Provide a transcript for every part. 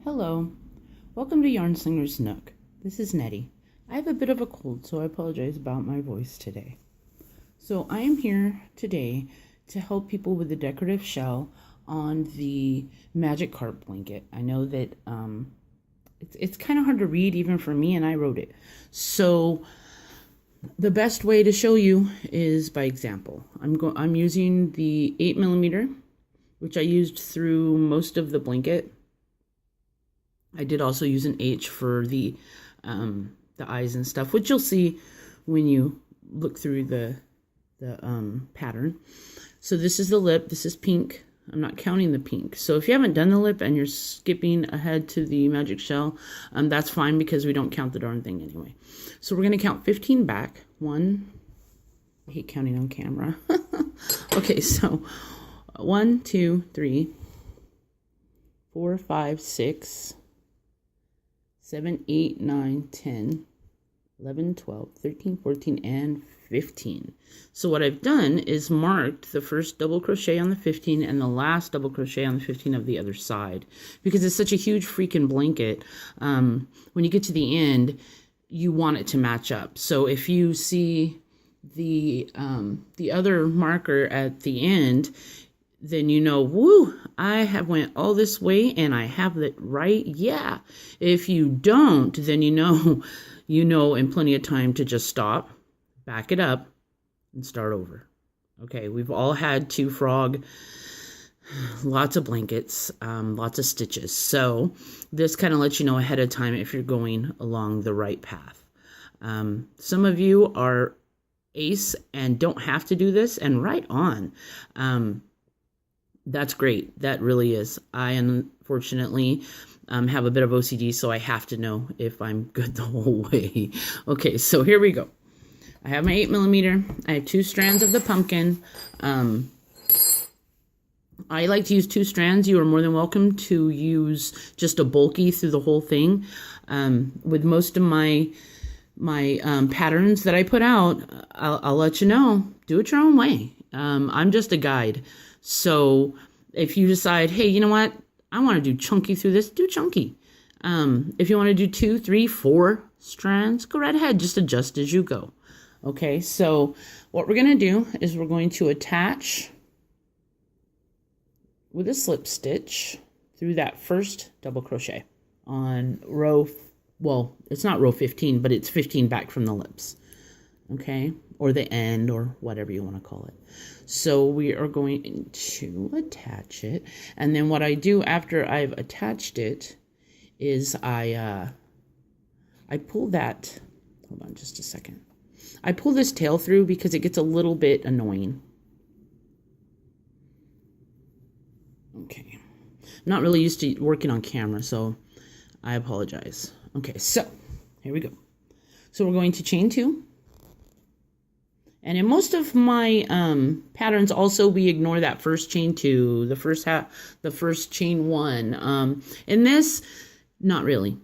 Hello, welcome to Yarn Slinger's Nook. This is Nettie. I have a bit of a cold, so I apologize about my voice today. So I am here today to help people with the decorative shell on the Magikarp blanket. I know that it's kind of hard to read even for me, and I wrote it. So the best way to show you is by example. I'm using the 8mm, which I used through most of the blanket. I did also use an H for the eyes and stuff, which you'll see when you look through the pattern. So this is the lip. This is pink. I'm not counting the pink. So if you haven't done the lip and you're skipping ahead to the magic shell, that's fine because we don't count the darn thing anyway. So we're going to count 15 back. One. I hate counting on camera. Okay, so 1, 2, 3, 4, 5, 6. 7, 8, 9, 10, 11, 12, 13, 14, and 15. So what I've done is marked the first double crochet on the 15 and the last double crochet on the 15 of the other side. Because it's such a huge freaking blanket, when you get to the end, you want it to match up. So if you see the other marker at the end, then you know, woo, I have went all this way and I have it right. Yeah. If you don't, then you know in plenty of time to just stop, back it up, and start over. Okay, we've all had to frog lots of blankets, lots of stitches. So this kind of lets you know ahead of time if you're going along the right path. Some of you are ace and don't have to do this, and right on. That's great. That really is. I unfortunately have a bit of OCD, so I have to know if I'm good the whole way. Okay, so here we go. I have my 8mm. I have 2 strands of the pumpkin. I like to use 2 strands. You are more than welcome to use just a bulky through the whole thing. With most of my patterns that I put out, I'll let you know. Do it your own way. I'm just a guide. So if you decide, hey, you know what? I want to do chunky through this, do chunky. If you want to do 2, 3, 4 strands, go right ahead. Just adjust as you go. Okay, so what we're going to do is we're going to attach with a slip stitch through that first double crochet on row, well, it's not row 15, but it's 15 back from the lips. Okay, or the end, or whatever you want to call it. So we are going to attach it, and then what I do after I've attached it is I pull that, hold on just a second. I pull this tail through because it gets a little bit annoying. Okay, I'm not really used to working on camera, so I apologize. Okay, so here we go. So we're going to chain 2. And in most of my patterns, also we ignore that first chain 2, the first chain 1. In this, not really,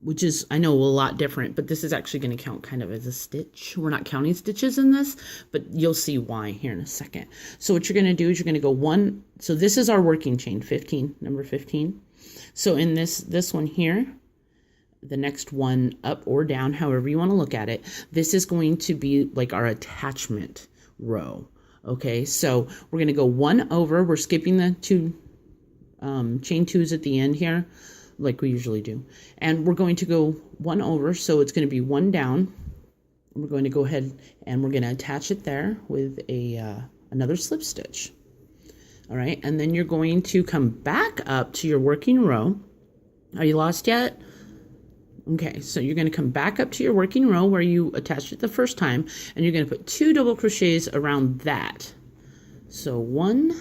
which is, I know, a lot different, but this is actually going to count kind of as a stitch. We're not counting stitches in this, but you'll see why here in a second. So what you're going to do is you're going to go 1. So this is our working chain, 15, number 15. So in this one here, the next one up or down, however you want to look at it, this is going to be like our attachment row. Okay, so we're going to go 1 over. We're skipping the 2 chain 2s at the end here, like we usually do. And we're going to go 1 over, so it's going to be 1 down. We're going to go ahead and we're going to attach it there with another slip stitch. All right, and then you're going to come back up to your working row. Are you lost yet? Okay, so you're going to come back up to your working row where you attached it the first time, and you're going to put 2 double crochets around that. So 1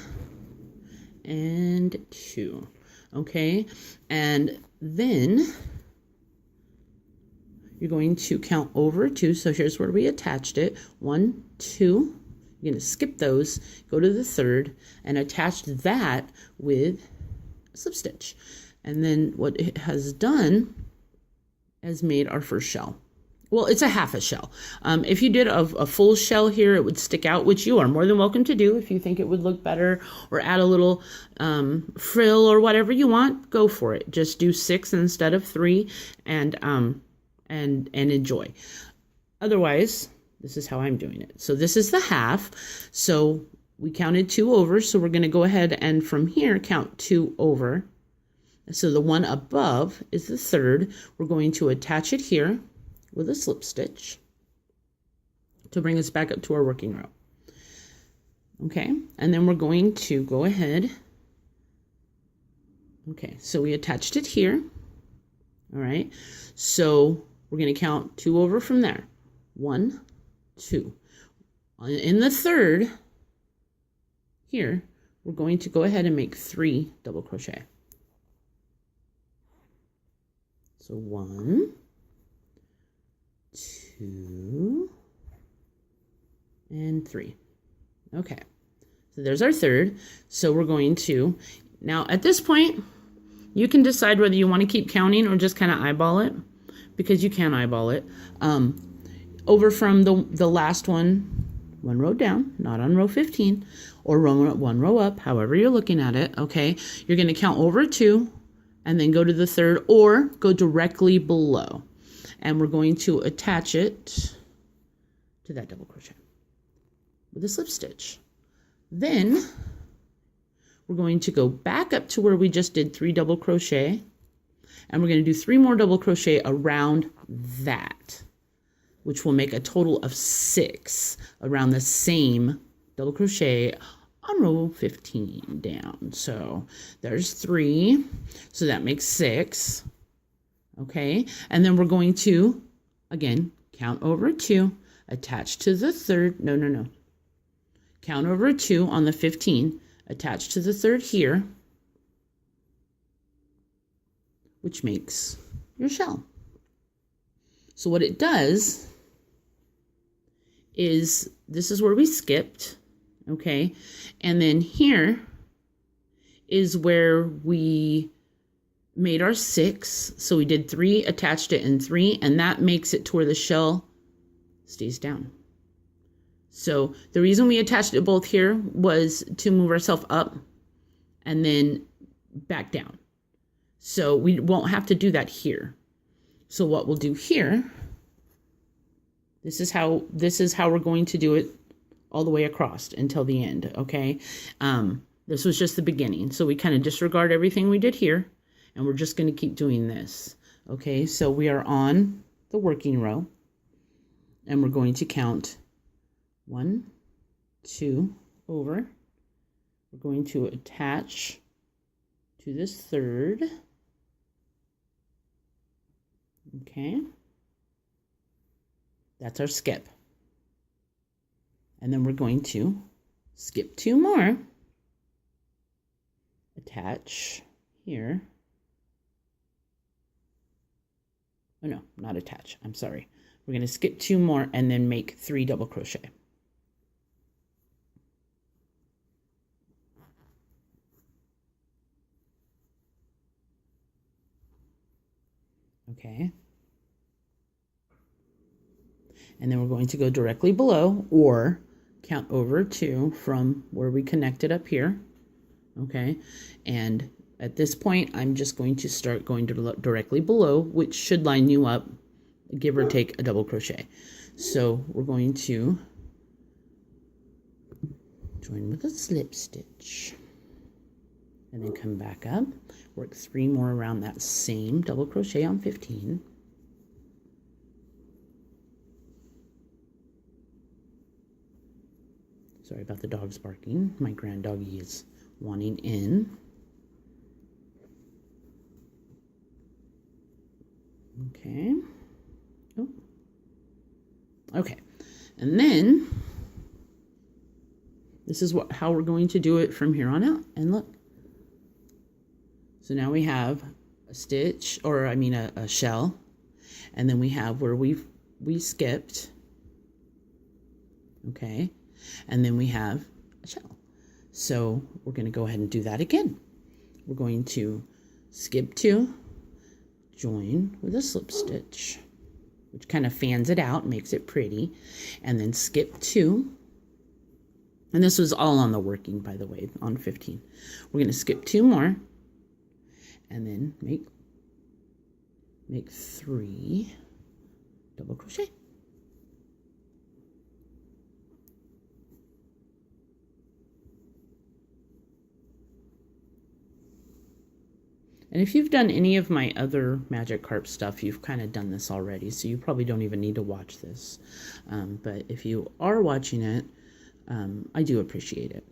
and 2. Okay, and then you're going to count over 2. So here's where we attached it. 1, 2. You're going to skip those, go to the 3rd, and attach that with a slip stitch. And then what it has done has made our first shell. well, it's a half a shell. If you did a full shell here, it would stick out, which you are more than welcome to do. If you think it would look better or add a little frill or whatever you want, go for it. Just do 6 instead of 3 and enjoy. Otherwise, this is how I'm doing it. So this is the half. So we counted 2 over. So we're going to go ahead and from here count 2 over. So the one above is the third. We're going to attach it here with a slip stitch to bring us back up to our working row. Okay, and then we're going to go ahead. Okay, so we attached it here. All right, so we're going to count 2 over from there. 1, 2. In the third here, we're going to go ahead and make 3 double crochet. So 1, 2, and 3. Okay, so there's our third. So we're going to, now at this point, you can decide whether you want to keep counting or just kind of eyeball it, because you can eyeball it. Over from the last one row down, not on row 15, or one row up, however you're looking at it, okay? You're going to count over 2, and then go to the third, or go directly below. And we're going to attach it to that double crochet with a slip stitch. Then we're going to go back up to where we just did 3 double crochet, and we're going to do 3 more double crochet around that, which will make a total of 6 around the same double crochet on row 15 down. So there's 3, so that makes 6. Okay, and then we're going to, again, count over 2, attach to the third, no. Count over 2 on the 15, attach to the third here, which makes your shell. So what it does is, this is where we skipped, okay, and then here is where we made our 6. So we did 3, attached it in 3, and that makes it to where the shell stays down. So the reason we attached it both here was to move ourselves up and then back down. So we won't have to do that here. So what we'll do here, this is how we're going to do it all the way across until the end, okay? This was just the beginning. So we kind of disregard everything we did here, and we're just going to keep doing this. Okay, so we are on the working row, and we're going to count 1, 2 over. We're going to attach to this third. Okay, that's our skip. And then we're going to skip 2 more, attach here. Oh no, not attach, I'm sorry. We're going to skip 2 more and then make 3 double crochet. Okay. And then we're going to go directly below, or count over 2 from where we connected up here. Okay. And at this point, I'm just going to start going directly below, which should line you up, give or take a double crochet. So we're going to join with a slip stitch and then come back up, work 3 more around that same double crochet on 15. Sorry about the dogs barking. My grand doggy is wanting in. Okay. Oh. Okay. And then this is how we're going to do it from here on out. And look. So now we have a stitch, or I mean a shell, and then we have where we skipped. Okay. And then we have a shell. So we're going to go ahead and do that again. We're going to skip 2, join with a slip stitch, which kind of fans it out, makes it pretty, and then skip 2. And this was all on the working, by the way, on 15. We're going to skip 2 more, and then make 3 double crochet. And if you've done any of my other Magikarp stuff, you've kind of done this already, so you probably don't even need to watch this. But if you are watching it, I do appreciate it.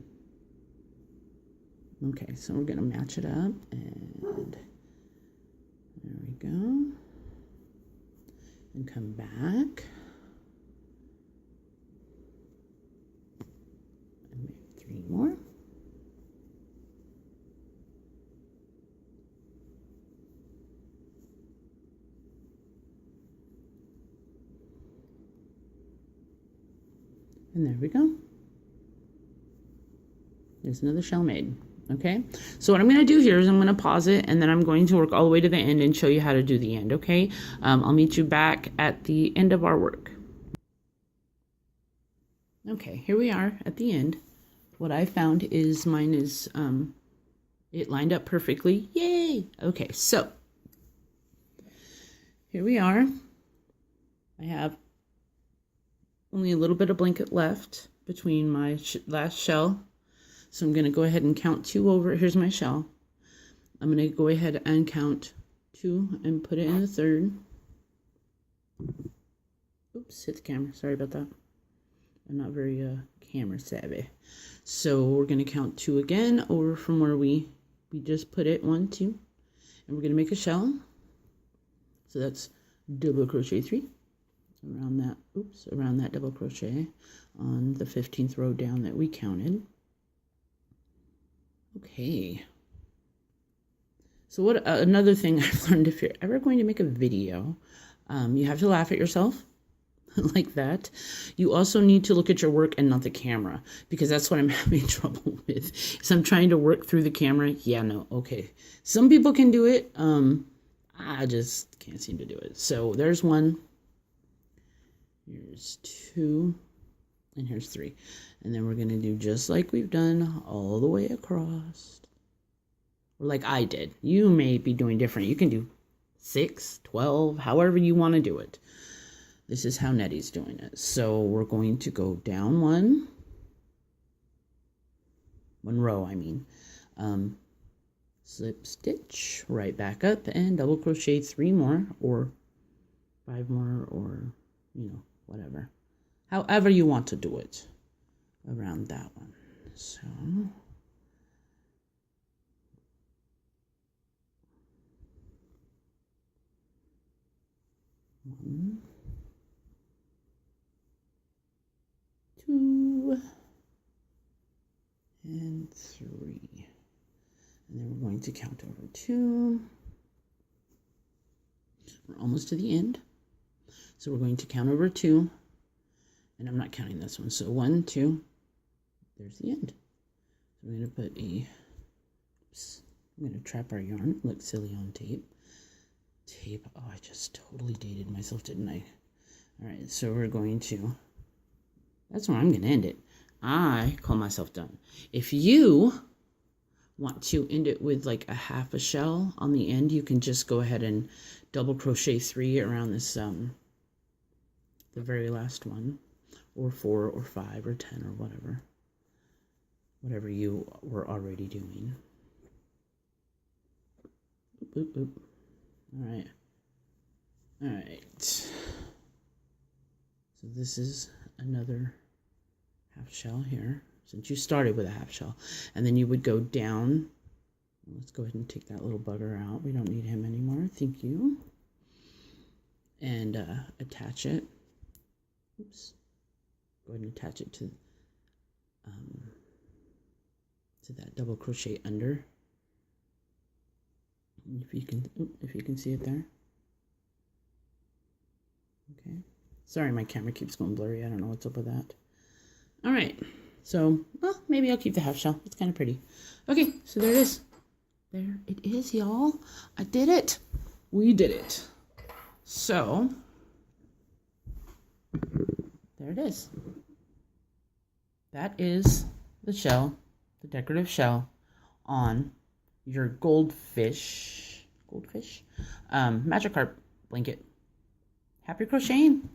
Okay, so we're going to match it up, and there we go. And come back. And make 3 more. And there we go. There's another shell made. Okay, so what I'm going to do here is I'm going to pause it, and then I'm going to work all the way to the end and show you how to do the end. Okay, I'll meet you back at the end of our work. Okay, here we are at the end. What I found is mine is it lined up perfectly. Yay! Okay, so here we are. I have only a little bit of blanket left between my last shell. So I'm going to go ahead and count 2 over. Here's my shell. I'm going to go ahead and count 2 and put it in the 3rd. Oops, hit the camera. Sorry about that. I'm not very camera savvy. So we're going to count 2 again over from where we just put it. 1, 2. And we're going to make a shell. So that's double crochet 3 around that. Oops, around that double crochet on the 15th row down that we counted. Okay, so what another thing I've learned, if you're ever going to make a video, you have to laugh at yourself like that. You also need to look at your work and not the camera, because that's what I'm having trouble with. So I'm trying to work through the camera. Yeah, no, okay. Some people can do it. I just can't seem to do it. So there's 1. Here's 2. And here's 3. And then we're going to do just like we've done all the way across. Or like I did. You may be doing different. You can do 6, 12, however you want to do it. This is how Nettie's doing it. So we're going to go down 1 row, I mean. Slip stitch, right back up, and double crochet 3 more, or 5 more, or, whatever. However you want to do it around that one. So one, 2, and 3. And then we're going to count over 2. We're almost to the end. So we're going to count over 2. And I'm not counting this one. So 1, 2, there's the end. So we're going to put I'm going to trap our yarn. It looks silly on tape. Oh, I just totally dated myself, didn't I? All right, so we're going to, that's where I'm going to end it. I call myself done. If you want to end it with like a half a shell on the end, you can just go ahead and double crochet 3 around this, the very last one. Or 4 or 5 or 10 or whatever you were already doing. Boop, boop. All right. So this is another half shell here, since you started with a half shell, and then you would go down. Let's go ahead and take that little bugger out. We don't need him anymore. Thank you. And attach it. Oops. Go ahead and attach it to that double crochet under. If you can see it there. Okay. Sorry, my camera keeps going blurry. I don't know what's up with that. All right. So, well, maybe I'll keep the half shell. It's kind of pretty. Okay, so there it is. There it is, y'all. I did it. We did it. So, There it is. That is the shell, the decorative shell on your Goldfish Magikarp blanket. Happy crocheting!